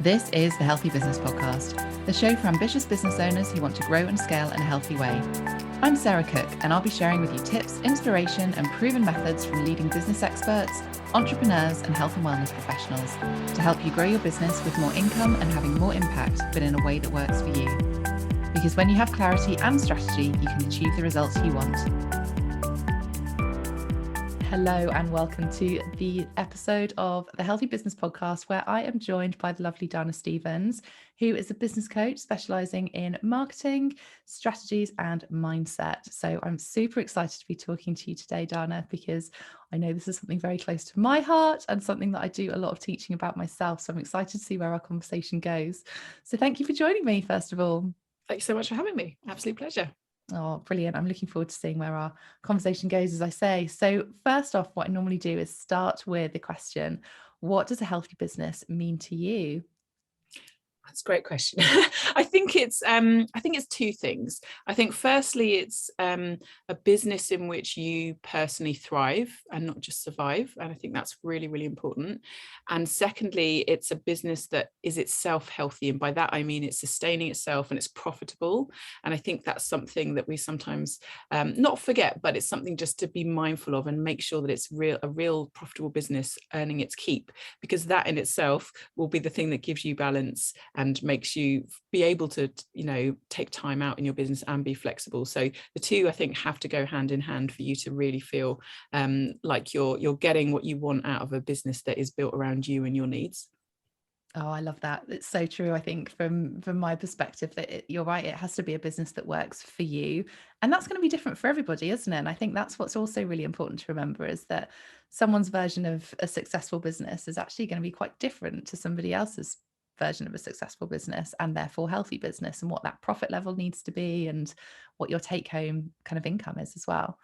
This is the Healthy Business Podcast, the show for ambitious business owners who want to grow and scale in a healthy way. I'm Sarah Cook, and I'll be sharing with you tips, inspiration, and proven methods from leading business experts, entrepreneurs, and health and wellness professionals to help you grow your business with more income and having more impact, but in a way that works for you. Because when you have clarity and strategy, you can achieve the results you want. Hello and welcome to the episode of the Healthy Business Podcast, where I am joined by the lovely Dana Stevens, who is a business coach specializing in marketing, strategies, and mindset. So I'm super excited to be talking to you today, Dana, because I know this is something very close to my heart and something that I do a lot of teaching about myself. So I'm excited to see where our conversation goes. So thank you for joining me, first of all. Thanks so much for having me. Absolute pleasure. Oh, brilliant. I'm looking forward to seeing where our conversation goes, as I say. So first off, what I normally do is start with the question, what does a healthy business mean to you? That's a great question. I think it's two things. I think firstly, it's a business in which you personally thrive and not just survive. And I think that's really, really important. And secondly, it's a business that is itself healthy. And by that, I mean it's sustaining itself and it's profitable. And I think that's something that we sometimes not forget, but it's something just to be mindful of and make sure that it's a real profitable business earning its keep, because that in itself will be the thing that gives you balance and makes you be able to, take time out in your business and be flexible. So the two, I think, have to go hand in hand for you to really feel like you're getting what you want out of a business that is built around you and your needs. Oh, I love that. It's so true. I think from my perspective that you're right. It has to be a business that works for you. And that's going to be different for everybody, isn't it? And I think that's what's also really important to remember is that someone's version of a successful business is actually going to be quite different to somebody else's version of a successful business and therefore healthy business, and what that profit level needs to be and what your take home kind of income is as well.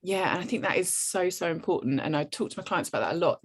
Yeah, and I think that is so, so important. And I talk to my clients about that a lot,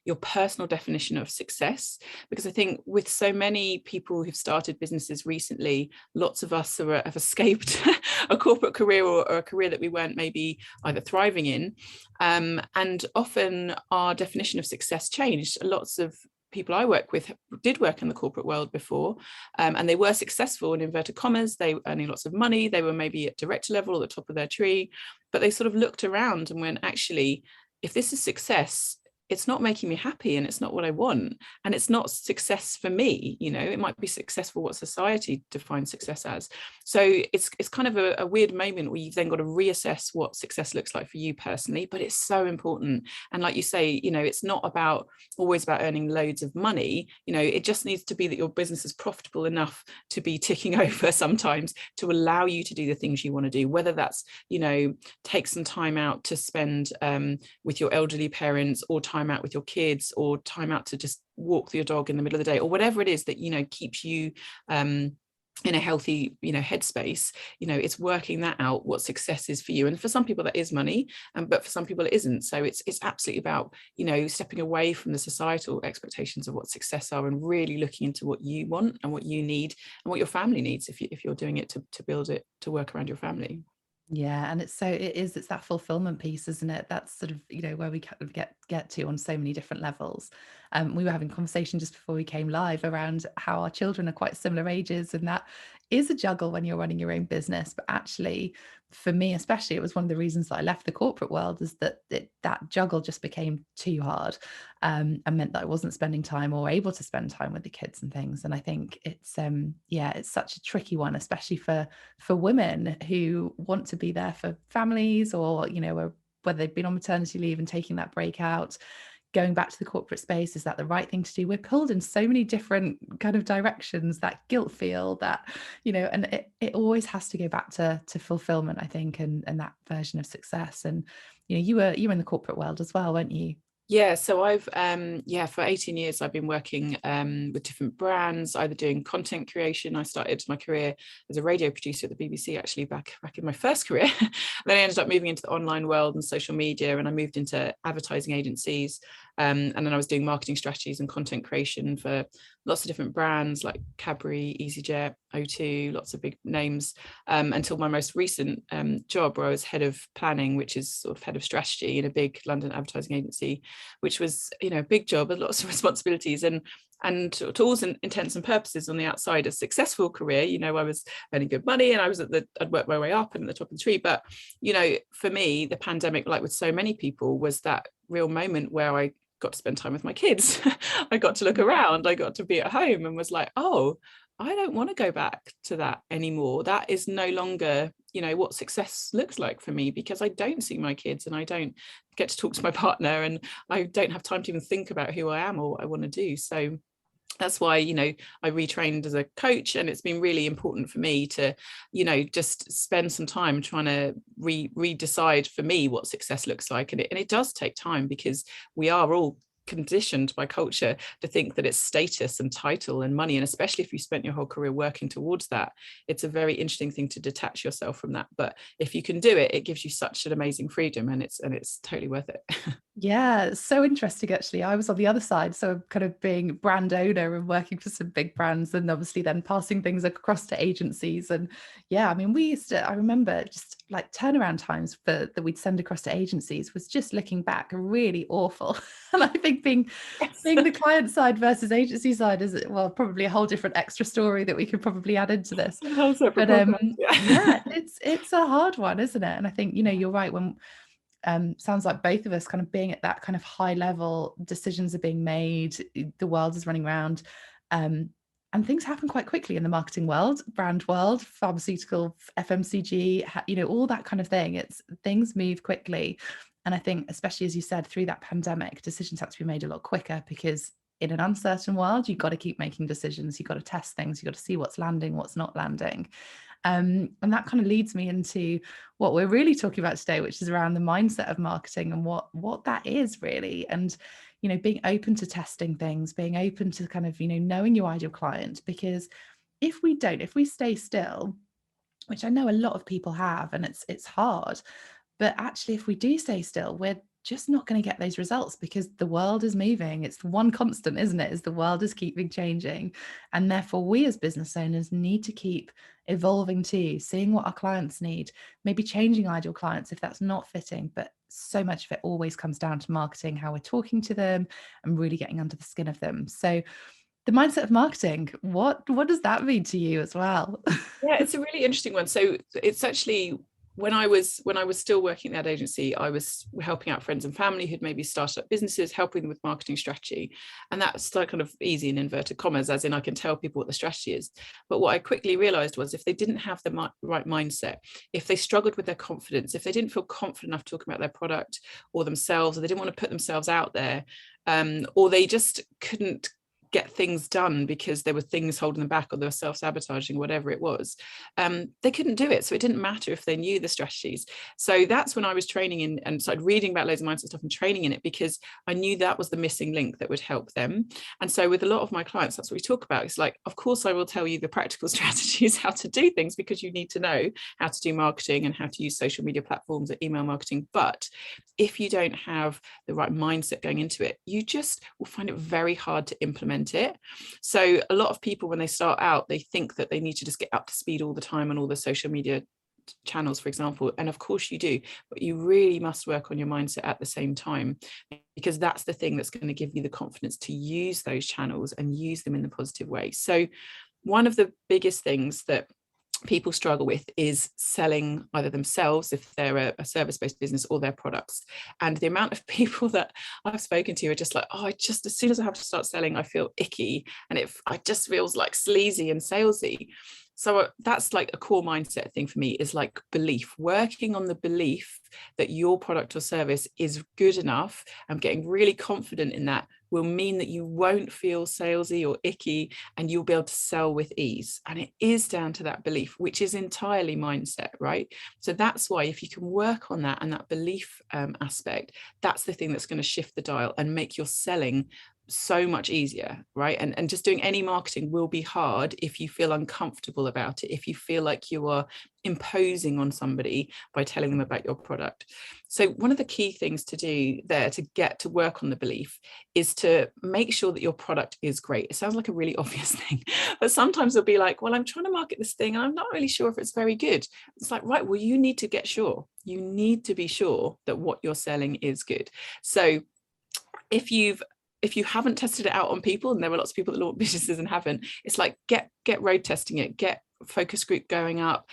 your personal definition of success, because I think with so many people who've started businesses recently, lots of us have escaped a corporate career or a career that we weren't maybe either thriving in. And often our definition of success changed. Lots of people I work with did work in the corporate world before, and they were successful in inverted commas. They were earning lots of money. They were maybe at director level or the top of their tree, but they sort of looked around and went, actually, if this is success, it's not making me happy and it's not what I want. And it's not success for me. It might be success for what society defines success as. So it's kind of a weird moment where you've then got to reassess what success looks like for you personally, but it's so important. And like you say, it's not always about earning loads of money. It just needs to be that your business is profitable enough to be ticking over sometimes to allow you to do the things you want to do, whether that's, take some time out to spend with your elderly parents, or time out with your kids, or time out to just walk your dog in the middle of the day, or whatever it is that keeps you in a healthy headspace. It's working that out, what success is for you. And for some people that is money, but for some people it isn't. So it's absolutely about stepping away from the societal expectations of what success are and really looking into what you want and what you need and what your family needs if you're doing it to build it to work around your family. Yeah, and it's that fulfillment piece, isn't it? That's sort of, where we kind of get to on so many different levels. We were having a conversation just before we came live around how our children are quite similar ages, and that is a juggle when you're running your own business. But actually, for me especially, it was one of the reasons that I left the corporate world, is that that juggle just became too hard, and meant that I wasn't spending time or able to spend time with the kids and things. And I think it's such a tricky one, especially for women who want to be there for families, or whether they've been on maternity leave and taking that break out, going back to the corporate space. Is that the right thing to do? We're pulled in so many different kind of directions, that guilt feel, that and it always has to go back to fulfillment, I think, and that version of success. And you were in the corporate world as well, weren't you? Yeah, so I've for 18 years I've been working with different brands, either doing content creation. I started my career as a radio producer at the BBC, actually back in my first career. Then I ended up moving into the online world and social media, and I moved into advertising agencies, and then I was doing marketing strategies and content creation for lots of different brands like Cadbury, EasyJet, O2, lots of big names, until my most recent job, where I was head of planning, which is sort of head of strategy in a big London advertising agency, which was a big job with lots of responsibilities. And And to all intents and purposes, on the outside, a successful career, you know, I was earning good money and I'd worked my way up and at the top of the tree. But, you know, for me, the pandemic, like with so many people, was that real moment where I got to spend time with my kids. I got to look around, I got to be at home, and was like, oh, I don't want to go back to that anymore. That is no longer, you know, what success looks like for me, because I don't see my kids and I don't get to talk to my partner and I don't have time to even think about who I am or what I want to do. So that's why, you know, I retrained as a coach, and it's been really important for me to, you know, just spend some time trying to redecide for me what success looks like. And it does take time, because we are all conditioned by culture to think that it's status and title and money, and especially if you spent your whole career working towards that, it's a very interesting thing to detach yourself from that. But if you can do it, it gives you such an amazing freedom, and it's totally worth it. Yeah, it's so interesting actually. I was on the other side, so kind of being brand owner and working for some big brands, and obviously then passing things across to agencies. And yeah, I mean, I remember just like turnaround times that we'd send across to agencies was just looking back really awful. And I think being the client side versus agency side is, well, probably a whole different extra story that we could probably add into this. But yeah, it's a hard one, isn't it? And I think, you know, you're right when sounds like both of us kind of being at that kind of high level, decisions are being made, the world is running around, and things happen quite quickly in the marketing world, brand world, pharmaceutical, FMCG, you know, all that kind of thing. It's things move quickly. And I think, especially as you said, through that pandemic, decisions had to be made a lot quicker, because in an uncertain world, you've got to keep making decisions. You've got to test things. You've got to see what's landing, what's not landing. And that kind of leads me into what we're really talking about today, which is around the mindset of marketing and what that is really. And, you know, being open to testing things, being open to kind of, you know, knowing your ideal client. Because if we stay still, which I know a lot of people have, and it's hard, but actually, if we do stay still, we're just not going to get those results, because the world is moving. It's the one constant, isn't it? Is the world is keeping changing. And therefore, we as business owners need to keep evolving too, seeing what our clients need, maybe changing ideal clients if that's not fitting. But so much of it always comes down to marketing, how we're talking to them and really getting under the skin of them. So the mindset of marketing, what does that mean to you as well? Yeah, it's a really interesting one. So it's actually, when I was still working at that agency, I was helping out friends and family who'd maybe started up businesses, helping them with marketing strategy. And that's like kind of easy in inverted commas, as in I can tell people what the strategy is. But what I quickly realized was, if they didn't have the right mindset, if they struggled with their confidence, if they didn't feel confident enough talking about their product or themselves, or they didn't want to put themselves out there, or they just couldn't get things done because there were things holding them back, or they were self-sabotaging, whatever it was, they couldn't do it. So it didn't matter if they knew the strategies. So that's when I was training in and started reading about loads of mindset stuff and training in it, because I knew that was the missing link that would help them. And so with a lot of my clients, that's what we talk about. It's like, of course I will tell you the practical strategies, how to do things, because you need to know how to do marketing and how to use social media platforms, email marketing. But if you don't have the right mindset going into it, you just will find it very hard to implement it. So a lot of people, when they start out, they think that they need to just get up to speed all the time on all the social media channels, for example. And of course you do, but you really must work on your mindset at the same time, because that's the thing that's going to give you the confidence to use those channels and use them in the positive way. So one of the biggest things that people struggle with is selling either themselves, if they're a service-based business, or their products. And the amount of people that I've spoken to are just like, oh, as soon as I have to start selling, I feel icky, and it just feels like sleazy and salesy. So that's like a core mindset thing for me, is like belief, working on the belief that your product or service is good enough, and getting really confident in that will mean that you won't feel salesy or icky, and you'll be able to sell with ease. And it is down to that belief, which is entirely mindset, right? So that's why, if you can work on that and that belief aspect, that's the thing that's going to shift the dial and make your selling so much easier, right? And just doing any marketing will be hard if you feel uncomfortable about it, if you feel like you are imposing on somebody by telling them about your product. So one of the key things to do there, to get to work on the belief, is to make sure that your product is great. It sounds like a really obvious thing, but sometimes it'll be like, well, I'm trying to market this thing and I'm not really sure if it's very good. It's like, right, well, you need to get sure. You need to be sure that what you're selling is good. So if you've if you haven't tested it out on people, and there are lots of people that launch businesses and haven't, it's like get road testing it, get focus group going up,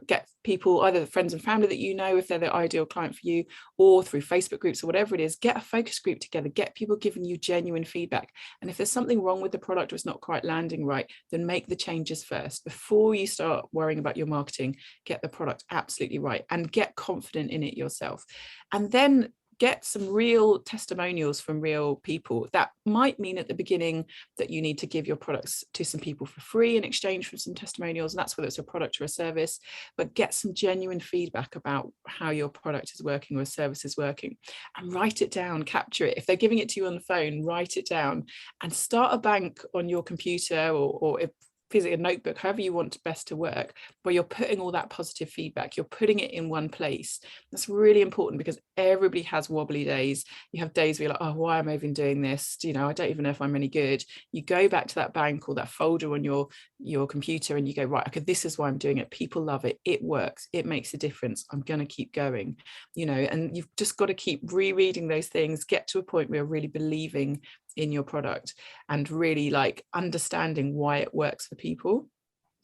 get people, either the friends and family that if they're the ideal client for you, or through Facebook groups or whatever it is, get a focus group together, get people giving you genuine feedback. And if there's something wrong with the product or it's not quite landing right, then make the changes first before you start worrying about your marketing. Get the product absolutely right and get confident in it yourself, and then get some real testimonials from real people. That might mean at the beginning that you need to give your products to some people for free in exchange for some testimonials, and that's whether it's a product or a service, but get some genuine feedback about how your product is working or service is working, and write it down, capture it. If they're giving it to you on the phone, write it down and start a bank on your computer, or if physically a notebook, however you want best to work, where you're putting all that positive feedback, you're putting it in one place. That's really important, because everybody has wobbly days. You have days where you're like, oh, why am I even doing this? I don't even know if I'm any good. You go back to that bank or that folder on your computer and you go, right, okay, this is why I'm doing it. People love it. It works. It makes a difference. I'm going to keep going, and you've just got to keep rereading those things, get to a point where you're really believing in your product and really like understanding why it works for people.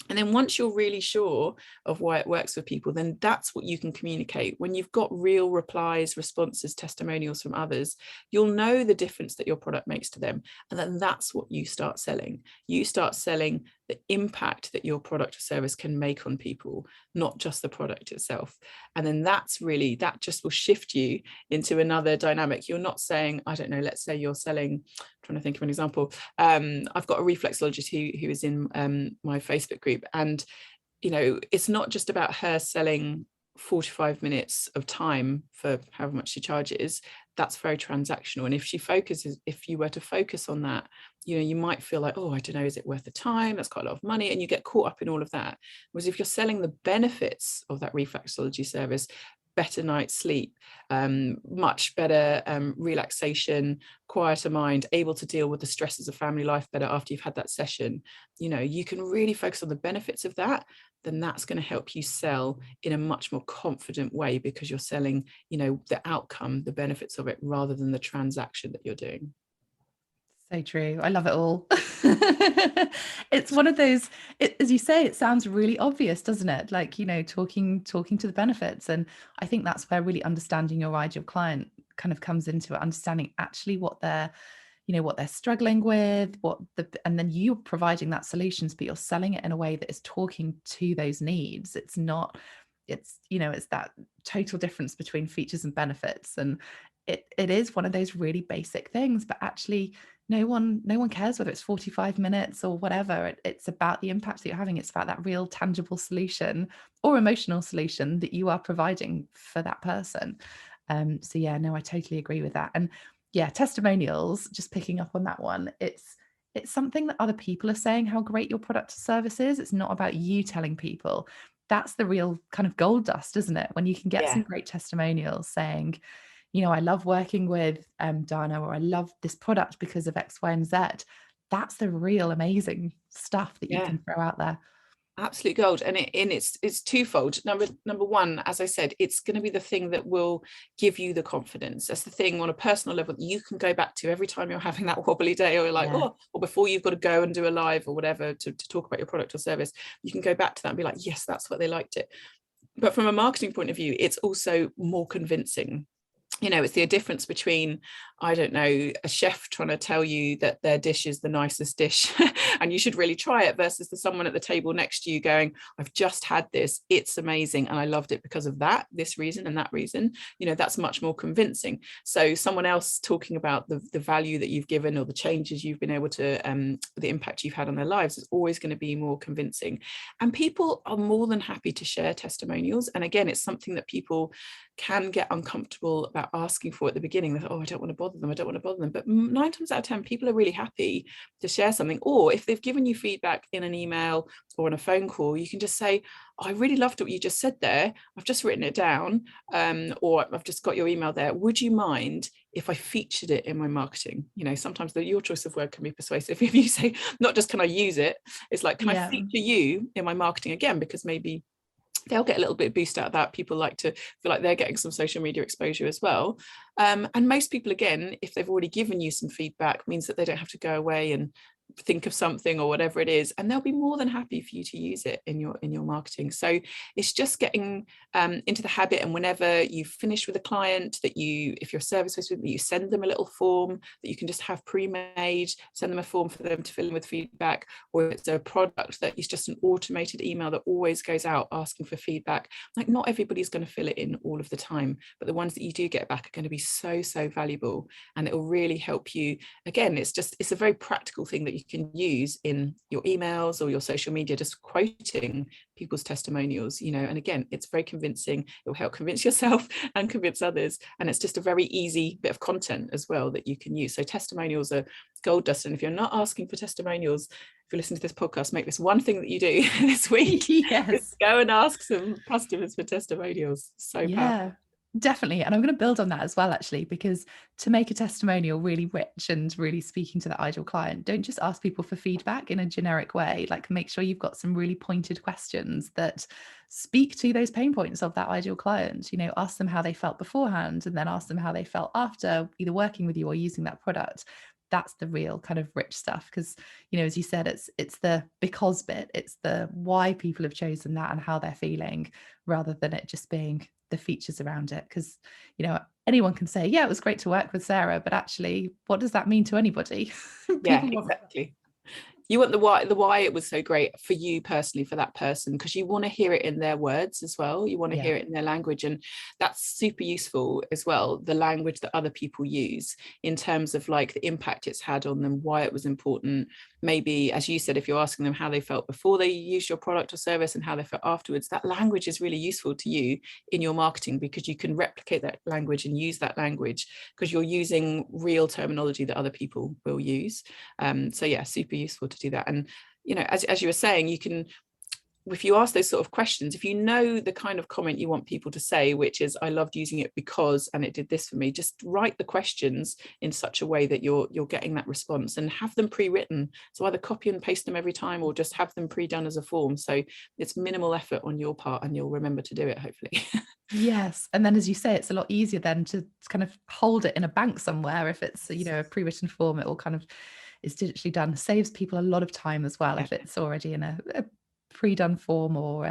And then once you're really sure of why it works for people, then that's what you can communicate. When you've got real replies, responses, testimonials from others, you'll know the difference that your product makes to them. And then that's what you start selling. You start selling the impact that your product or service can make on people, not just the product itself. And then that just will shift you into another dynamic. You're not saying, I don't know, let's say you're selling, I'm trying to think of an example. I've got a reflexologist who is in my Facebook group, and it's not just about her selling 45 minutes of time for however much she charges. That's very transactional. And if you were to focus on that, you might feel like, oh, I don't know, is it worth the time? That's quite a lot of money. And you get caught up in all of that. Whereas if you're selling the benefits of that reflexology service, better night's sleep, much better relaxation, quieter mind, able to deal with the stresses of family life better after you've had that session, you can really focus on the benefits of that, then that's going to help you sell in a much more confident way, because you're selling, the outcome, the benefits of it, rather than the transaction that you're doing. So true. I love it all. It's one of those, as you say, it sounds really obvious, doesn't it? Like, talking to the benefits. And I think that's where really understanding your ideal client kind of comes into it, understanding actually what they're struggling with, and then you're providing that solutions, but you're selling it in a way that is talking to those needs. It's that total difference between features and benefits. And it is one of those really basic things, but actually no one cares whether it's 45 minutes or whatever. It's about the impact that you're having. It's about that real tangible solution or emotional solution that you are providing for that person. So yeah, no, I totally agree with that. And yeah, testimonials, just picking up on that one, it's something that other people are saying how great your product or service is. It's not about you telling people. That's the real kind of gold dust, isn't it? When you can get some great testimonials saying, I love working with Dana, or I love this product because of X, Y, and Z. That's the real amazing stuff that you can throw out there. Absolute gold. And it's twofold. Number one, as I said, it's going to be the thing that will give you the confidence. That's the thing on a personal level that you can go back to every time you're having that wobbly day, or you're like, or before you've got to go and do a live or whatever to talk about your product or service. You can go back to that and be like, yes, that's what they liked it. But from a marketing point of view, it's also more convincing. It's the difference between, I don't know, a chef trying to tell you that their dish is the nicest dish and you should really try it, versus the someone at the table next to you going, I've just had this, it's amazing, and I loved it because of this reason and that reason. That's much more convincing. So someone else talking about the value that you've given, or the changes you've been able to, the impact you've had on their lives, is always going to be more convincing. And people are more than happy to share testimonials. And again, it's something that people can get uncomfortable about asking for at the beginning. That, I don't want to bother them. But 9 times out of 10, people are really happy to share something. Or if they've given you feedback in an email or on a phone call, you can just say, I really loved what you just said there. I've just written it down, or I've just got your email there. Would you mind if I featured it in my marketing? Sometimes your choice of word can be persuasive. If you say, not just can I use it, it's like, can I feature you in my marketing again? Because maybe they'll get a little bit of boost out of that. People like to feel like they're getting some social media exposure as well. And most people, again, if they've already given you some feedback, means that they don't have to go away and think of something or whatever it is, and they'll be more than happy for you to use it in your marketing. So it's just getting into the habit, and whenever you finish with a client, that you, if you're a service based, that you send them a little form that you can just have pre-made, send them a form for them to fill in with feedback, or if it's a product, that is just an automated email that always goes out asking for feedback. Like, not everybody's going to fill it in all of the time, but the ones that you do get back are going to be so valuable, and it will really help you. Again, it's a very practical thing that you can use in your emails or your social media, just quoting people's testimonials, and again, it's very convincing. It will help convince yourself and convince others, and it's just a very easy bit of content as well that you can use. So testimonials are gold dust, and if you're not asking for testimonials, if you listen to this podcast, make this one thing that you do this week. Yes. Is go and ask some customers for testimonials. So powerful. Definitely. And I'm going to build on that as well, actually, because to make a testimonial really rich and really speaking to the ideal client, don't just ask people for feedback in a generic way. Like, make sure you've got some really pointed questions that speak to those pain points of that ideal client. Ask them how they felt beforehand, and then ask them how they felt after either working with you or using that product. That's the real kind of rich stuff, because as you said, it's the because bit, it's the why people have chosen that and how they're feeling, rather than it just being the features around it. Because anyone can say, yeah, it was great to work with Sarah, but actually, what does that mean to anybody? Yeah, exactly. You want the why it was so great for you personally, for that person, because you want to hear it in their words as well. You want to hear it in their language, and that's super useful as well, the language that other people use in terms of like the impact it's had on them, why it was important. Maybe, as you said, if you're asking them how they felt before they used your product or service and how they felt afterwards, that language is really useful to you in your marketing, because you can replicate that language and use that language because you're using real terminology that other people will use. So yeah, super useful to do that. And as you were saying, you can, if you ask those sort of questions, if you know the kind of comment you want people to say, which is, I loved using it because, and it did this for me, just write the questions in such a way that you're getting that response, and have them pre-written. So either copy and paste them every time, or just have them pre-done as a form. So it's minimal effort on your part, and you'll remember to do it, hopefully. Yes. And then, as you say, it's a lot easier then to kind of hold it in a bank somewhere. If it's, a pre-written form, it all kind of is digitally done. Saves people a lot of time as well, if it's already in a pre-done form, or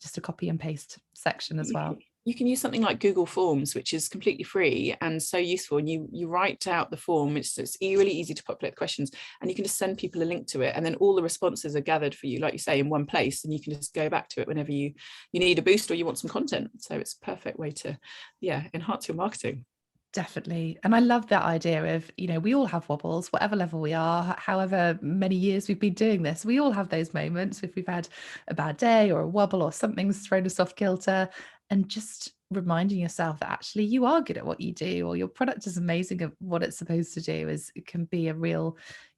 just a copy and paste section as well. You can use something like Google Forms, which is completely free and so useful. And you write out the form. It's really easy to populate questions, and you can just send people a link to it, and then all the responses are gathered for you, like you say, in one place, and you can just go back to it whenever you need a boost or you want some content. So it's a perfect way to enhance your marketing. Definitely. And I love that idea of, we all have wobbles, whatever level we are, however many years we've been doing this. We all have those moments if we've had a bad day or a wobble or something's thrown us off kilter, and just reminding yourself that actually you are good at what you do, or your product is amazing at what it's supposed to do, it can be a real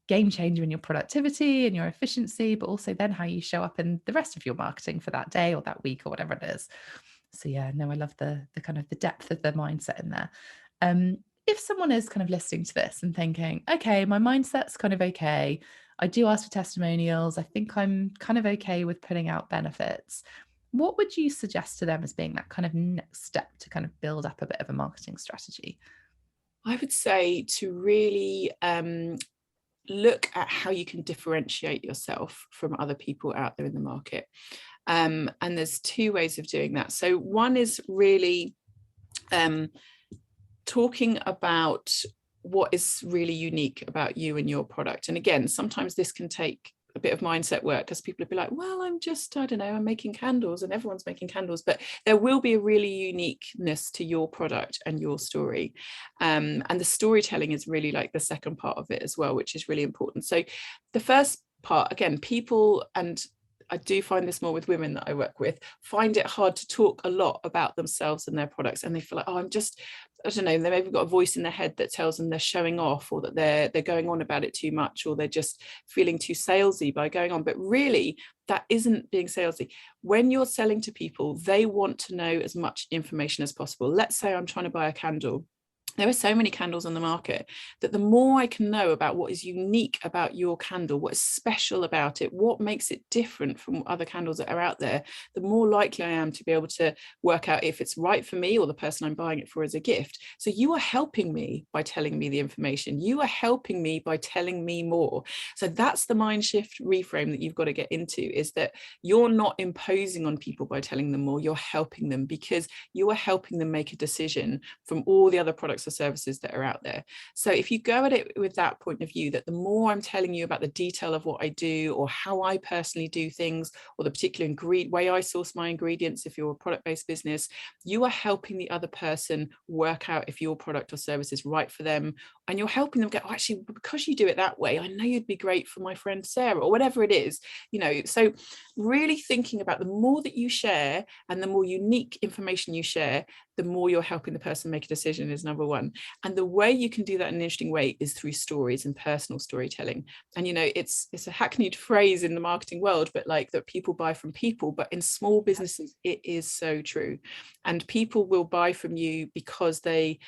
game changer in your productivity and your efficiency, but also then how you show up in the rest of your marketing for that day or that week or whatever it is. So yeah, no, I love the kind of the depth of the mindset in there. If someone is kind of listening to this and thinking, okay, my mindset's kind of okay, I do ask for testimonials, I think I'm kind of okay with putting out benefits, what would you suggest to them as being that kind of next step to kind of build up a bit of a marketing strategy? I would say to really look at how you can differentiate yourself from other people out there in the market. And there's two ways of doing that. So one is really talking about what is really unique about you and your product. And again, sometimes this can take a bit of mindset work, because people will be like, well, I'm making candles and everyone's making candles, but there will be a really uniqueness to your product and your story. And the storytelling is really like the second part of it as well, which is really important. So the first part, again, people, and I do find this more with women that I work with, find it hard to talk a lot about themselves and their products, and they feel like, oh, I don't know, they've maybe got a voice in their head that tells them they're showing off, or that they're going on about it too much, or they're just feeling too salesy by going on. But really, that isn't being salesy. When you're selling to people, they want to know as much information as possible. Let's say I'm trying to buy a candle, there are so many candles on the market that the more I can know about what is unique about your candle, what is special about it, what makes it different from other candles that are out there, the more likely I am to be able to work out if it's right for me or the person I'm buying it for as a gift. So you are helping me by telling me the information. You are helping me by telling me more. So that's the mind shift reframe that you've got to get into, is that you're not imposing on people by telling them more, you're helping them, because you are helping them make a decision from all the other products or services that are out there. So if you go at it with that point of view, that the more I'm telling you about the detail of what I do or how I personally do things, or the particular way I source my ingredients, if you're a product-based business, you are helping the other person work out if your product or service is right for them. And you're helping them go, oh, actually, because you do it that way, I know you'd be great for my friend Sarah, or whatever it is, So really thinking about the more that you share and the more unique information you share, the more you're helping the person make a decision, is number one. And the way you can do that in an interesting way is through stories and personal storytelling. And it's a hackneyed phrase in the marketing world, but like that people buy from people, but in small businesses it is so true. And people will buy from you because they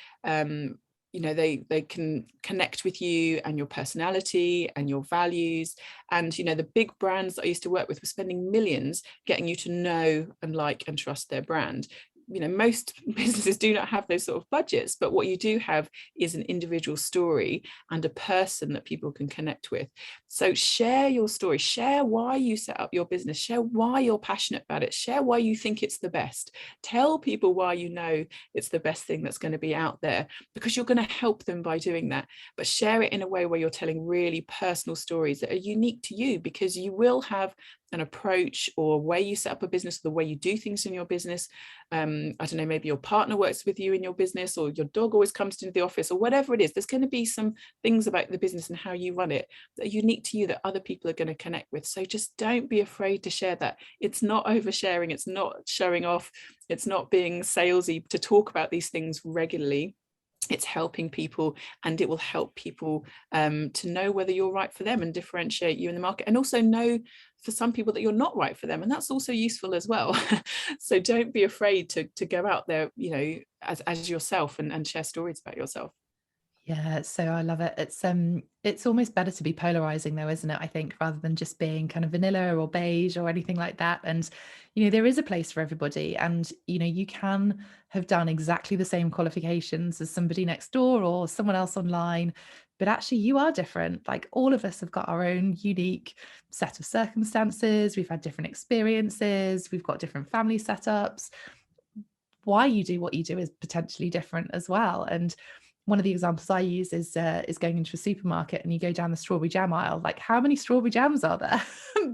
they can connect with you and your personality and your values. And the big brands that I used to work with were spending millions getting you to know and like and trust their brand. Most businesses do not have those sort of budgets, but what you do have is an individual story and a person that people can connect with. So share your story, share why you set up your business, share why you're passionate about it, share why you think it's the best. Tell people why you know it's the best thing that's going to be out there, because you're going to help them by doing that. But share it in a way where you're telling really personal stories that are unique to you, because you will have an approach or way you set up a business, the way you do things in your business. I don't know, maybe your partner works with you in your business, or your dog always comes into the office, or whatever it is. There's going to be some things about the business and how you run it that are unique to you that other people are going to connect with. So just don't be afraid to share that. It's not oversharing, it's not showing off, it's not being salesy to talk about these things regularly. It's helping people, and it will help people to know whether you're right for them and differentiate you in the market, and also know for some people that you're not right for them, and that's also useful as well. So don't be afraid to go out there, as yourself, and share stories about yourself. Yeah, so I love it. It's almost better to be polarizing though, isn't it? I think, rather than just being kind of vanilla or beige or anything like that. And there is a place for everybody, and you can have done exactly the same qualifications as somebody next door or someone else online, but actually you are different. Like, all of us have got our own unique set of circumstances. We've had different experiences, we've got different family setups. Why you do what you do is potentially different as well. And one of the examples I use is going into a supermarket and you go down the strawberry jam aisle. Like, how many strawberry jams are there?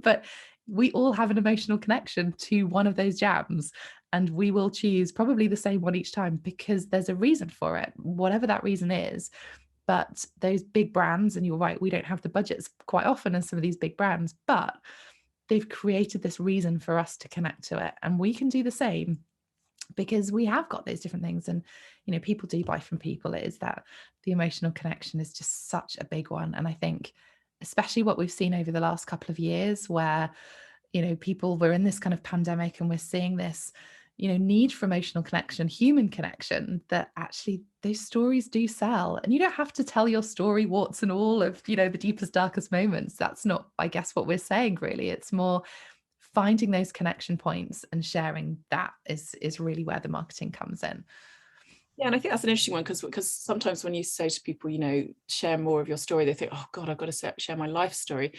But we all have an emotional connection to one of those jams, and we will choose probably the same one each time because there's a reason for it, whatever that reason is. But those big brands, and you're right, we don't have the budgets quite often as some of these big brands, but they've created this reason for us to connect to it, and we can do the same because we have got those different things. And people do buy from people. It is that the emotional connection is just such a big one. And I think especially what we've seen over the last couple of years, where people were in this kind of pandemic, and we're seeing this need for emotional connection, human connection, that actually those stories do sell. And you don't have to tell your story warts and all of the deepest, darkest moments. That's not, I guess, what we're saying really. It's more finding those connection points and sharing that is really where the marketing comes in. Yeah, and I think that's an interesting one, because sometimes when you say to people, share more of your story, they think, oh God, I've got to share my life story.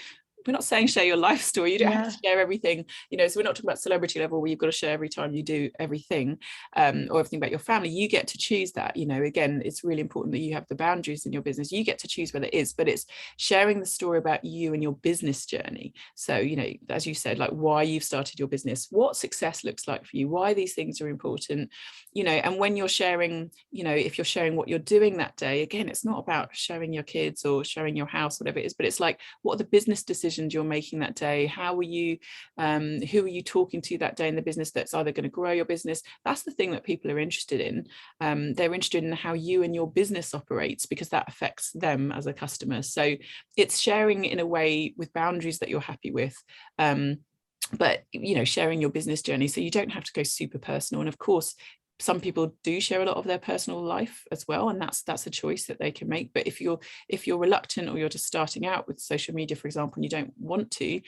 We're not saying share your life story. You don't have to share everything, so we're not talking about celebrity level where you've got to share every time you do everything, or everything about your family. You get to choose that. Again, it's really important that you have the boundaries in your business. You get to choose where it is, but it's sharing the story about you and your business journey. So, as you said, like why you've started your business, what success looks like for you, why these things are important, and when you're sharing, if you're sharing what you're doing that day, again, it's not about showing your kids or showing your house, whatever it is, but it's like, what are the business decisions you're making that day? How are you, who are you talking to that day in the business that's either going to grow your business? That's the thing that people are interested in. They're interested in how you and your business operates, because that affects them as a customer. So it's sharing in a way with boundaries that you're happy with. But sharing your business journey, so you don't have to go super personal. And of course, some people do share a lot of their personal life as well, and that's a choice that they can make. But if you're reluctant, or you're just starting out with social media, for example, and you don't want to,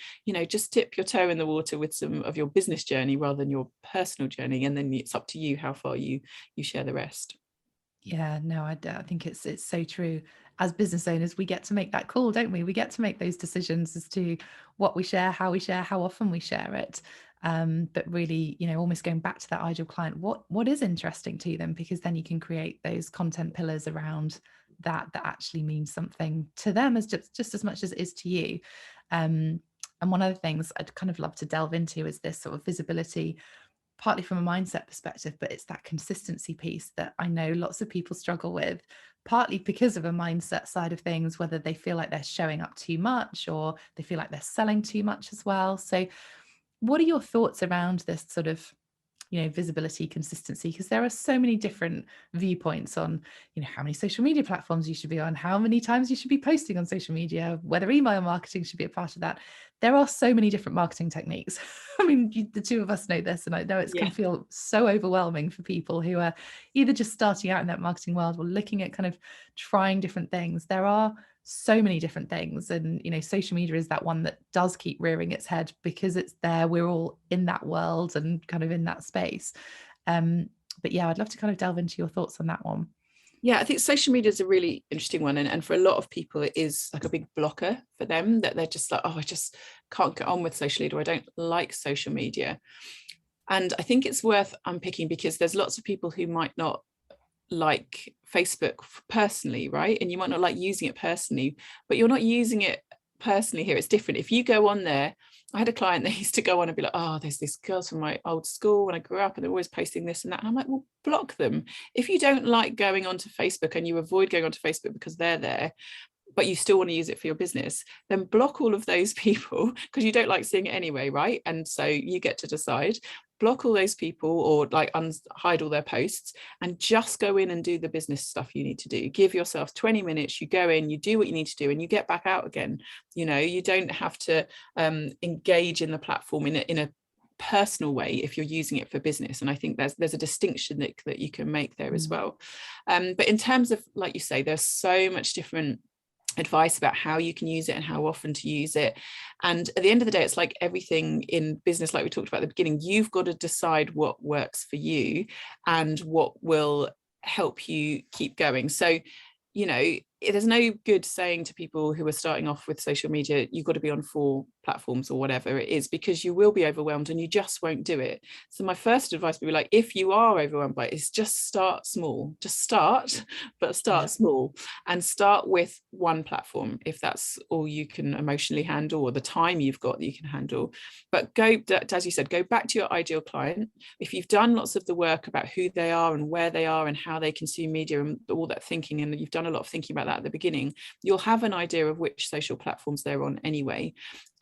just dip your toe in the water with some of your business journey rather than your personal journey, and then it's up to you how far you share the rest. Yeah, no, I think it's so true. As business owners, we get to make that call, don't we? We get to make those decisions as to what we share, how often we share it. But really, almost going back to that ideal client, what is interesting to them? Because then you can create those content pillars around that actually means something to them as just as much as it is to you. And one of the things I'd kind of love to delve into is this sort of visibility, partly from a mindset perspective, but it's that consistency piece that I know lots of people struggle with, partly because of a mindset side of things, whether they feel like they're showing up too much or they feel like they're selling too much as well. So, what are your thoughts around this sort of visibility, consistency? Because there are so many different viewpoints on how many social media platforms you should be on, how many times you should be posting on social media, whether email marketing should be a part of that. There are so many different marketing techniques. I mean, the two of us know this, and I know it Yeah. can feel so overwhelming for people who are either just starting out in that marketing world or looking at kind of trying different things. There are so many different things, and social media is that one that does keep rearing its head because it's there, we're all in that world and kind of in that space. But yeah, I'd love to kind of delve into your thoughts on that one. Yeah, I think social media is a really interesting one. And for a lot of people, it is like a big blocker for them, that they're just like, oh, I just can't get on with social media, or I don't like social media. And I think it's worth unpicking, because there's lots of people who might not like Facebook personally, right? And you might not like using it personally, but you're not using it personally here. It's different. If you go on there, I had a client that used to go on and be like, oh, there's these girls from my old school when I grew up, and they're always posting this and that. And I'm like, well, block them. If you don't like going onto Facebook and you avoid going onto Facebook because they're there, but you still want to use it for your business, then block all of those people, because you don't like seeing it anyway, right? And so you get to decide, block all those people, or like hide all their posts, and just go in and do the business stuff you need to do. Give yourself 20 minutes, you go in, you do what you need to do, and you get back out again. You don't have to engage in the platform in a personal way if you're using it for business. And I think there's a distinction that you can make there as well. But in terms of, like you say, there's so much different advice about how you can use it and how often to use it. And at the end of the day, it's like everything in business, like we talked about at the beginning, you've got to decide what works for you and what will help you keep going. So there's no good saying to people who are starting off with social media, you've got to be on 4 platforms or whatever it is, because you will be overwhelmed and you just won't do it. So my first advice would be, like, if you are overwhelmed by it, is just start small. Just start, but start small, and start with one platform if that's all you can emotionally handle, or the time you've got that you can handle. But go, as you said, go back to your ideal client. If you've done lots of the work about who they are and where they are and how they consume media and all that thinking, and you've done a lot of thinking about that at the beginning, you'll have an idea of which social platforms they're on anyway.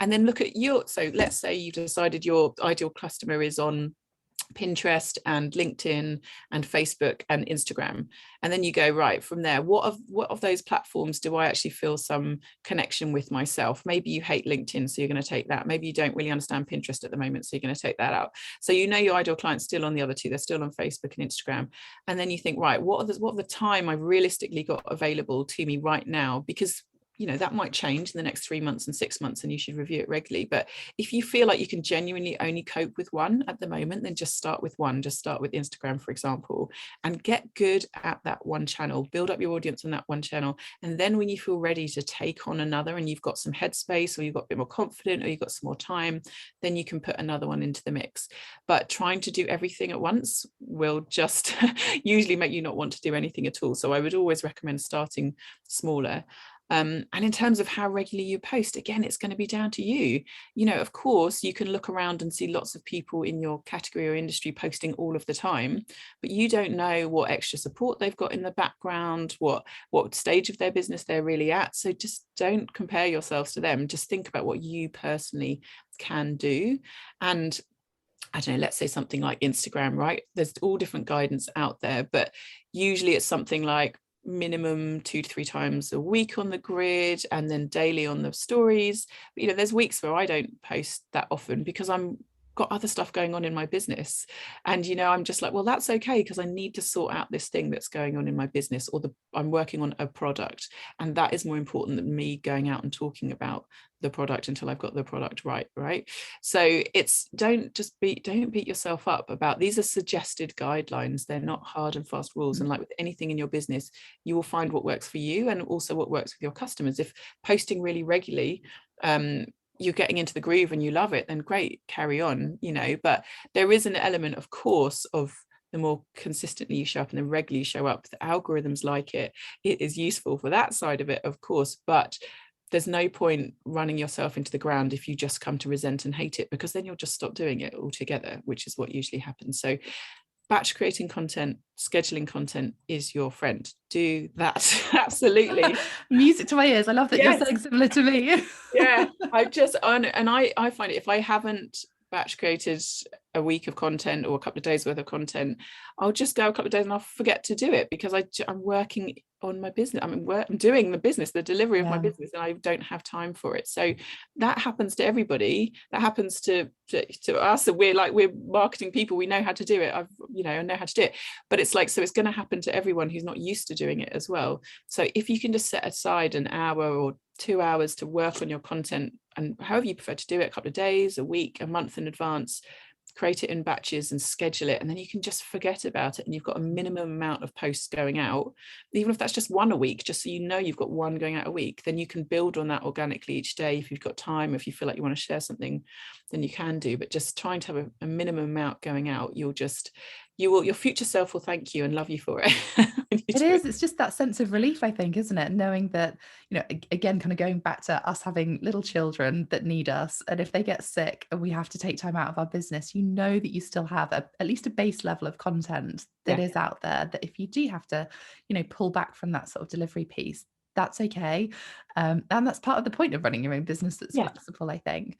And then look at so let's say you've decided your ideal customer is on Pinterest and LinkedIn and Facebook and Instagram, and then you go, right, from there, what of those platforms do I actually feel some connection with myself? Maybe you hate LinkedIn, so you're going to take that. Maybe you don't really understand Pinterest at the moment, so you're going to take that out. So your ideal client's still on the other 2, they're still on Facebook and Instagram. And then you think, right, what of the time I've realistically got available to me right now? Because that might change in the next 3 months and 6 months, and you should review it regularly. But if you feel like you can genuinely only cope with one at the moment, then just start with one. Just start with Instagram, for example, and get good at that one channel. Build up your audience on that one channel. And then when you feel ready to take on another, and you've got some headspace, or you've got a bit more confident, or you've got some more time, then you can put another one into the mix. But trying to do everything at once will just usually make you not want to do anything at all. So I would always recommend starting smaller. And in terms of how regularly you post, again, it's going to be down to you. Of course, you can look around and see lots of people in your category or industry posting all of the time, but you don't know what extra support they've got in the background, what stage of their business they're really at. So just don't compare yourselves to them. Just think about what you personally can do. And I don't know, let's say something like Instagram, right? There's all different guidance out there, but usually it's something like minimum 2 to 3 times a week on the grid, and then daily on the stories. But, there's weeks where I don't post that often because I'm got other stuff going on in my business. And, I'm just like, well, that's okay, because I need to sort out this thing that's going on in my business, or I'm working on a product. And that is more important than me going out and talking about the product until I've got the product right. So don't beat yourself up about, these are suggested guidelines. They're not hard and fast rules. And like with anything in your business, you will find what works for you and also what works with your customers. If posting really regularly, you're getting into the groove and you love it, then great, carry on, but there is an element, of course, of the more consistently you show up and the regularly you show up, the algorithms like it is useful for that side of it, of course, but there's no point running yourself into the ground if you just come to resent and hate it, because then you'll just stop doing it altogether, which is what usually happens. So batch creating content, scheduling content is your friend. Do that. Absolutely. Music to my ears. I love that. Yes. You're saying similar to me. Yeah, I find it, if I haven't batch created a week of content or a couple of days worth of content, I'll just go a couple of days and I'll forget to do it, because I'm working on my business. I'm doing the business, the delivery of my business, and I don't have time for it. So that happens to everybody. That happens to us. We're marketing people. We know how to do it. I know how to do it. But it's like, so it's going to happen to everyone who's not used to doing it as well. So if you can just set aside an hour or 2 hours to work on your content, and however you prefer to do it, a couple of days, a week, a month in advance, create it in batches and schedule it, and then you can just forget about it, and you've got a minimum amount of posts going out, even if that's just one a week, just so you've got one going out a week. Then you can build on that organically each day. If you've got time, if you feel like you want to share something, then you can do, but just trying to have a minimum amount going out, your future self will thank you and love you for it. It's just that sense of relief, I think, isn't it? Knowing that, again, kind of going back to us having little children that need us. And if they get sick and we have to take time out of our business, that you still have at least a base level of content that is out there, that if you do have to, pull back from that sort of delivery piece, that's okay. And that's part of the point of running your own business that's flexible, I think.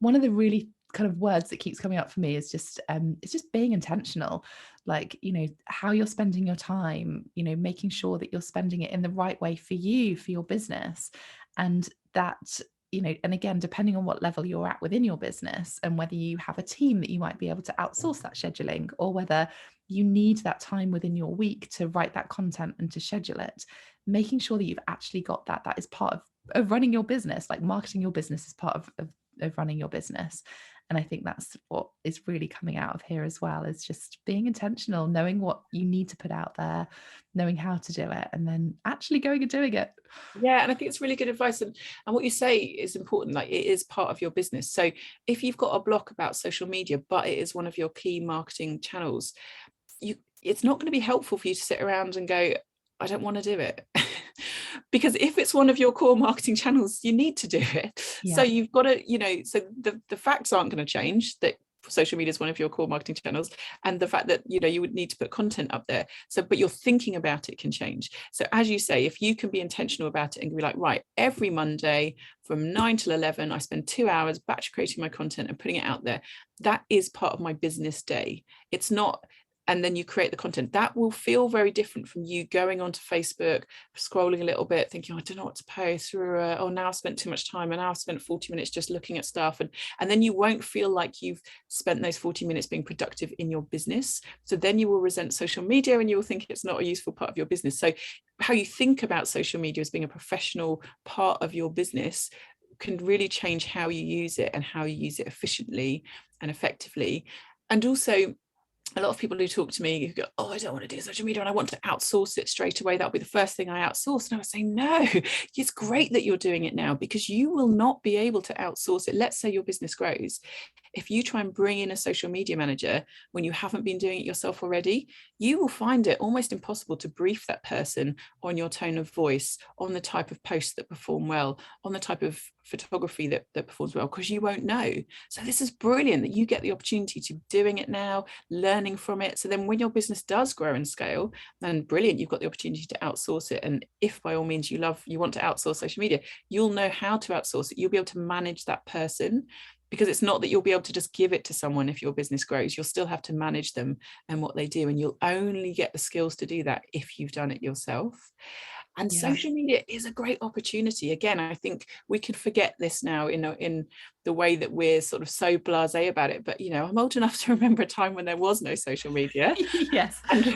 One of the really kind of words that keeps coming up for me is just it's just being intentional, like how you're spending your time, making sure that you're spending it in the right way for you, for your business. And that, and again, depending on what level you're at within your business and whether you have a team that you might be able to outsource that scheduling, or whether you need that time within your week to write that content and to schedule it, making sure that you've actually got that is part of running your business. Like marketing your business is part of running your business. And I think that's what is really coming out of here as well, is just being intentional, knowing what you need to put out there, knowing how to do it, and then actually going and doing it. Yeah, and I think it's really good advice. And what you say is important, like it is part of your business. So if you've got a block about social media, but it is one of your key marketing channels, it's not going to be helpful for you to sit around and go, I don't want to do it. Because if it's one of your core marketing channels, you need to do it. So you've got to, so the facts aren't going to change that social media is one of your core marketing channels, and the fact that you would need to put content up there. So, but your thinking about it can change. So as you say, if you can be intentional about it and be like, right, every Monday from 9 till 11, I spend 2 hours batch creating my content and putting it out there. That is part of my business day. It's not. And then you create the content. That will feel very different from you going onto Facebook, scrolling a little bit, thinking, I don't know what to post, or now I've spent too much time, and now I've spent 40 minutes just looking at stuff. And then you won't feel like you've spent those 40 minutes being productive in your business. So then you will resent social media and you will think it's not a useful part of your business. So how you think about social media as being a professional part of your business can really change how you use it and how you use it efficiently and effectively. And also, a lot of people who talk to me who go, oh, I don't want to do social media and I want to outsource it straight away. That'll be the first thing I outsource. And I would say, no, it's great that you're doing it now, because you will not be able to outsource it. Let's say your business grows. If you try and bring in a social media manager when you haven't been doing it yourself already, you will find it almost impossible to brief that person on your tone of voice, on the type of posts that perform well, on the type of photography that performs well, because you won't know. So this is brilliant that you get the opportunity to doing it now, learning from it. So then when your business does grow and scale, then brilliant, you've got the opportunity to outsource it. And if by all means you want to outsource social media, you'll know how to outsource it. You'll be able to manage that person, because it's not that you'll be able to just give it to someone. If your business grows, you'll still have to manage them and what they do. And you'll only get the skills to do that if you've done it yourself. And Yeah. social media is a great opportunity. Again, I think we can forget this now in the way that we're sort of so blasé about it. But, I'm old enough to remember a time when there was no social media. Yes. And,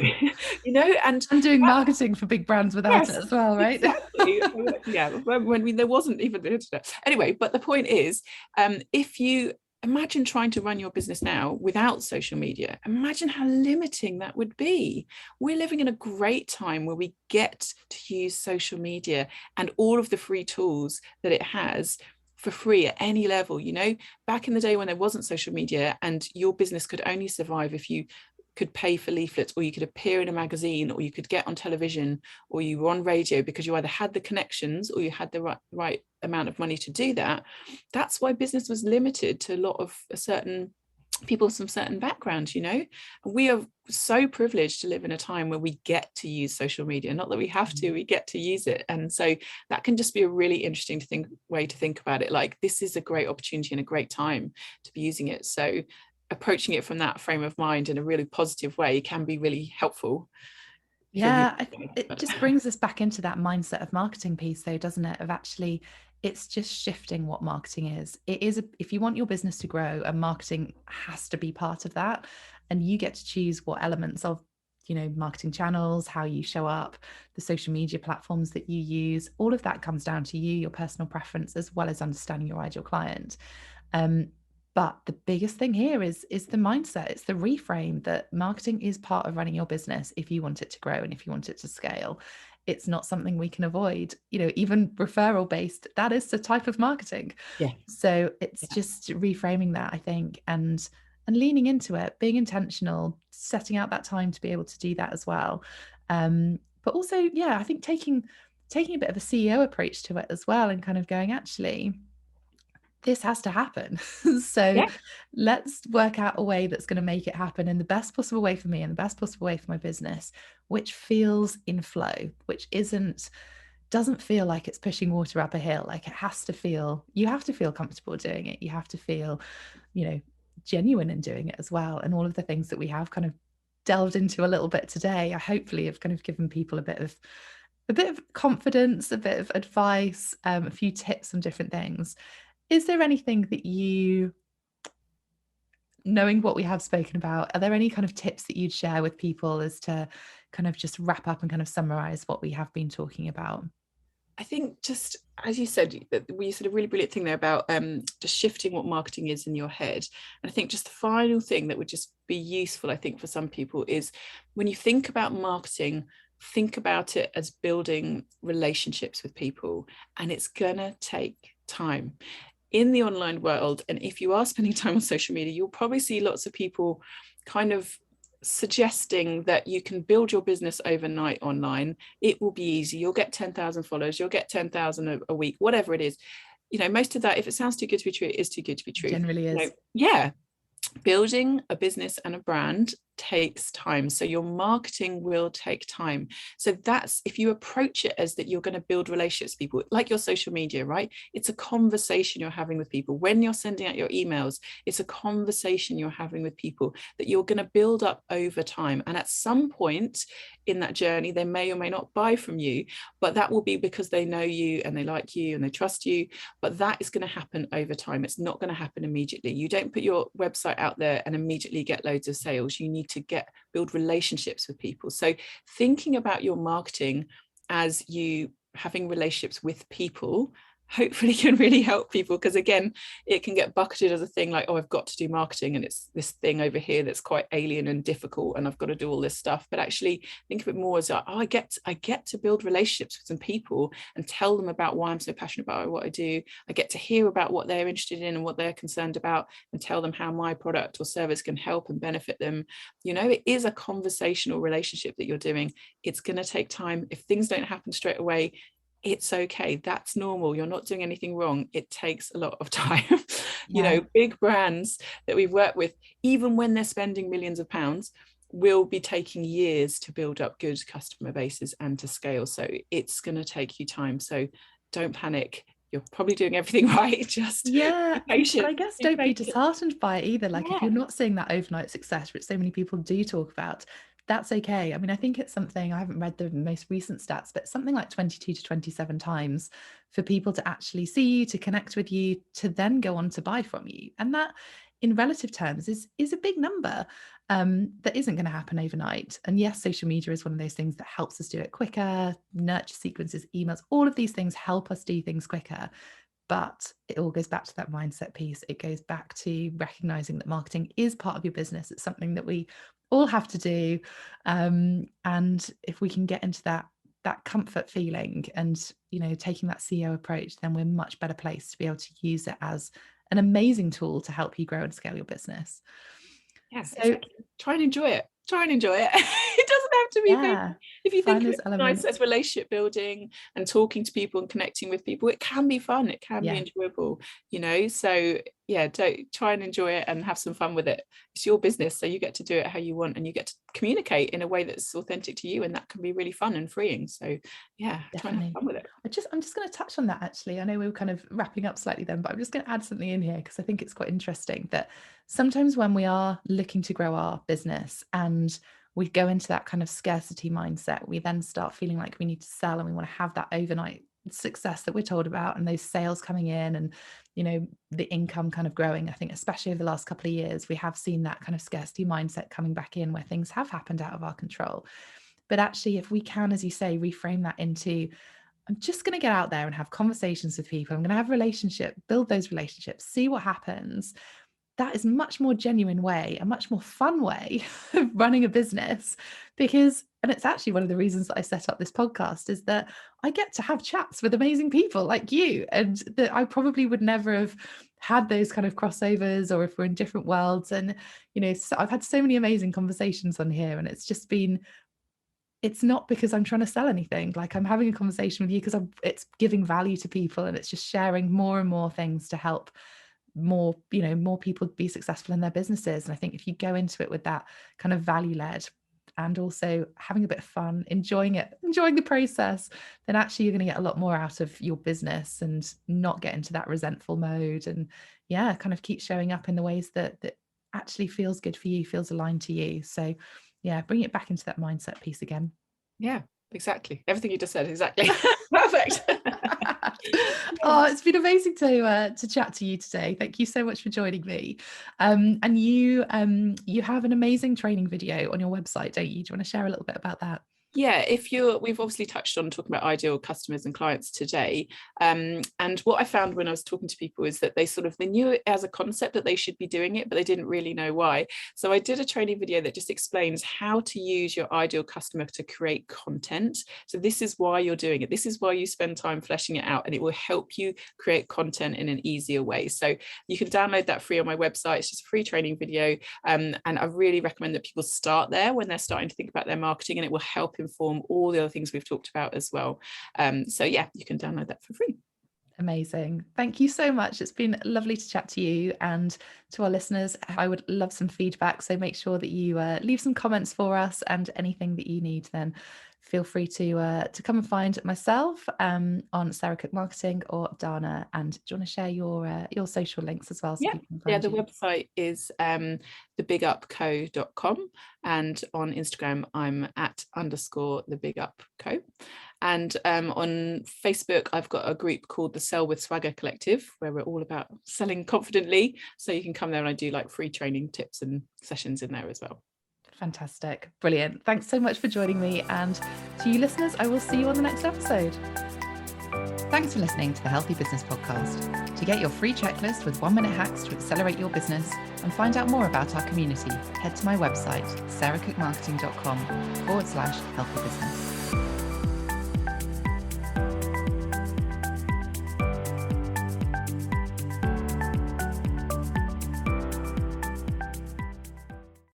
and And doing marketing for big brands without it yes, as well, right? exactly. Yeah, when there wasn't even the internet. Anyway, but the point is, if you imagine trying to run your business now without social media, imagine how limiting that would be. We're living in a great time where we get to use social media and all of the free tools that it has for free at any level. Back in the day when there wasn't social media and your business could only survive if you could pay for leaflets, or you could appear in a magazine, or you could get on television, or you were on radio, because you either had the connections or you had the right amount of money to do that. That's why business was limited to a lot of certain people from certain backgrounds. We are so privileged to live in a time where we get to use social media. Not that we have to, we get to use it. And so that can just be a really interesting way to think about it. Like, this is a great opportunity and a great time to be using it. So approaching it from that frame of mind in a really positive way can be really helpful. Yeah, it just brings us back into that mindset of marketing piece, though, doesn't it? Of actually, it's just shifting what marketing is. It is, if you want your business to grow, and marketing has to be part of that. And you get to choose what elements of, marketing channels, how you show up, the social media platforms that you use. All of that comes down to you, your personal preference, as well as understanding your ideal client. But the biggest thing here is the mindset. It's the reframe that marketing is part of running your business if you want it to grow and if you want it to scale. It's not something we can avoid. Even referral based, that is the type of marketing. Yeah. So it's just reframing that, I think, and leaning into it, being intentional, setting out that time to be able to do that as well. But also, yeah, I think taking a bit of a CEO approach to it as well, and kind of going, actually, this has to happen. So let's work out a way that's going to make it happen in the best possible way for me and the best possible way for my business, which feels in flow, which doesn't feel like it's pushing water up a hill. Like, you have to feel comfortable doing it. You have to feel, genuine in doing it as well. And all of the things that we have kind of delved into a little bit today, I hopefully have kind of given people a bit of confidence, a bit of advice, a few tips on different things. Is there anything that knowing what we have spoken about, are there any kind of tips that you'd share with people as to kind of just wrap up and kind of summarize what we have been talking about? I think, just as you said, we said a really brilliant thing there about just shifting what marketing is in your head. And I think just the final thing that would just be useful, I think, for some people is, when you think about marketing, think about it as building relationships with people, and it's gonna take time in the online world. And if you are spending time on social media, you'll probably see lots of people kind of suggesting that you can build your business overnight online. It will be easy. You'll get 10,000 followers, you'll get 10,000 a week, whatever it is. Most of that, if it sounds too good to be true, it is too good to be true. Generally is. Building a business and a brand takes time. So your marketing will take time. So that's, if you approach it as that you're going to build relationships with people, like your social media, right? It's a conversation you're having with people. When you're sending out your emails, it's a conversation you're having with people that you're going to build up over time. And at some point in that journey, they may or may not buy from you, but that will be because they know you and they like you and they trust you. But that is going to happen over time. It's not going to happen immediately. You don't put your website out there and immediately get loads of sales. You need to build relationships with people. So thinking about your marketing as you having relationships with people hopefully can really help people, because again, it can get bucketed as a thing like, oh, I've got to do marketing and it's this thing over here that's quite alien and difficult and I've got to do all this stuff. But actually think of it more as, oh, I get to build relationships with some people and tell them about why I'm so passionate about what I do. I get to hear about what they're interested in and what they're concerned about, and tell them how my product or service can help and benefit them. It is a conversational relationship that you're doing. It's going to take time. If things don't happen straight away, it's okay. That's normal. You're not doing anything wrong. It takes a lot of time. Big brands that we've worked with, even when they're spending millions of pounds, will be taking years to build up good customer bases and to scale. So it's going to take you time. So don't panic. You're probably doing everything right. Just be patient. I guess don't be patient. disheartened by it either. Like, if you're not seeing that overnight success, which so many people do talk about, that's okay. I mean, I think it's something, I haven't read the most recent stats, but something like 22 to 27 times for people to actually see you, to connect with you, to then go on to buy from you. And that in relative terms is a big number that isn't going to happen overnight. And yes, social media is one of those things that helps us do it quicker. Nurture sequences, emails, all of these things help us do things quicker. But it all goes back to that mindset piece. It goes back to recognizing that marketing is part of your business. It's something that we all have to do. And if we can get into that comfort feeling and, you know, taking that CEO approach, then we're much better placed to be able to use it as an amazing tool to help you grow and scale your business. Yeah, so exactly. Try and enjoy it. It doesn't have to be big. If you think of it nice as relationship building and talking to people and connecting with people, it can be fun, it can be enjoyable, you know. So yeah, don't try and enjoy it and have some fun with it. It's your business, so you get to do it how you want, and you get to communicate in a way that's authentic to you, and that can be really fun and freeing. So yeah, try and have fun with it. I'm just going to touch on that, actually. I know we were kind of wrapping up slightly then, but I'm just going to add something in here because I think it's quite interesting that sometimes when we are looking to grow our business and we go into that kind of scarcity mindset, we then start feeling like we need to sell and we want to have that overnight success that we're told about, and those sales coming in and, you know, the income kind of growing. I think especially over the last couple of years, we have seen that kind of scarcity mindset coming back in where things have happened out of our control. But actually, if we can, as you say, reframe that into, I'm just going to get out there and have conversations with people. I'm going to have a relationship, build those relationships, see what happens. That is much more genuine way, a much more fun way of running a business, because, and it's actually one of the reasons that I set up this podcast, is that I get to have chats with amazing people like you, and that I probably would never have had those kind of crossovers, or if we're in different worlds. And, you know, so I've had so many amazing conversations on here, and it's just been, it's not because I'm trying to sell anything. Like, I'm having a conversation with you because it's giving value to people, and it's just sharing more and more things to help more, you know, more people be successful in their businesses. And I think if you go into it with that kind of value led and also having a bit of fun, enjoying the process, then actually you're going to get a lot more out of your business and not get into that resentful mode, and kind of keep showing up in the ways that actually feels good for you, feels aligned to you. So bring it back into that mindset piece again. Yeah, exactly. Everything you just said, exactly. Perfect. Oh, it's been amazing to chat to you today. Thank you so much for joining me. And you have an amazing training video on your website, don't you? Do you want to share a little bit about that? Yeah, we've obviously touched on talking about ideal customers and clients today. And what I found when I was talking to people is that they knew it as a concept that they should be doing it, but they didn't really know why. So I did a training video that just explains how to use your ideal customer to create content. So this is why you're doing it. This is why you spend time fleshing it out, and it will help you create content in an easier way. So you can download that free on my website. It's just a free training video. And I really recommend that people start there when they're starting to think about their marketing, and it will help inform all the other things we've talked about as well. So yeah, you can download that for free. Amazing. Thank you so much. It's been lovely to chat to you, and to our listeners, I would love some feedback. So make sure that you leave some comments for us, and anything that you need, then feel free to come and find myself on Sarah Cook Marketing or Dana. And do you want to share your social links as well? So the website is thebigupco.com, and on Instagram I'm at _thebigupco. And on Facebook, I've got a group called the Sell with Swagger Collective, where we're all about selling confidently. So you can come there, and I do like free training tips and sessions in there as well. Fantastic. Brilliant. Thanks so much for joining me. And to you listeners, I will see you on the next episode. Thanks for listening to the Healthy Business Podcast. To get your free checklist with 1-minute hacks to accelerate your business and find out more about our community, head to my website, sarahcookmarketing.com/healthy business.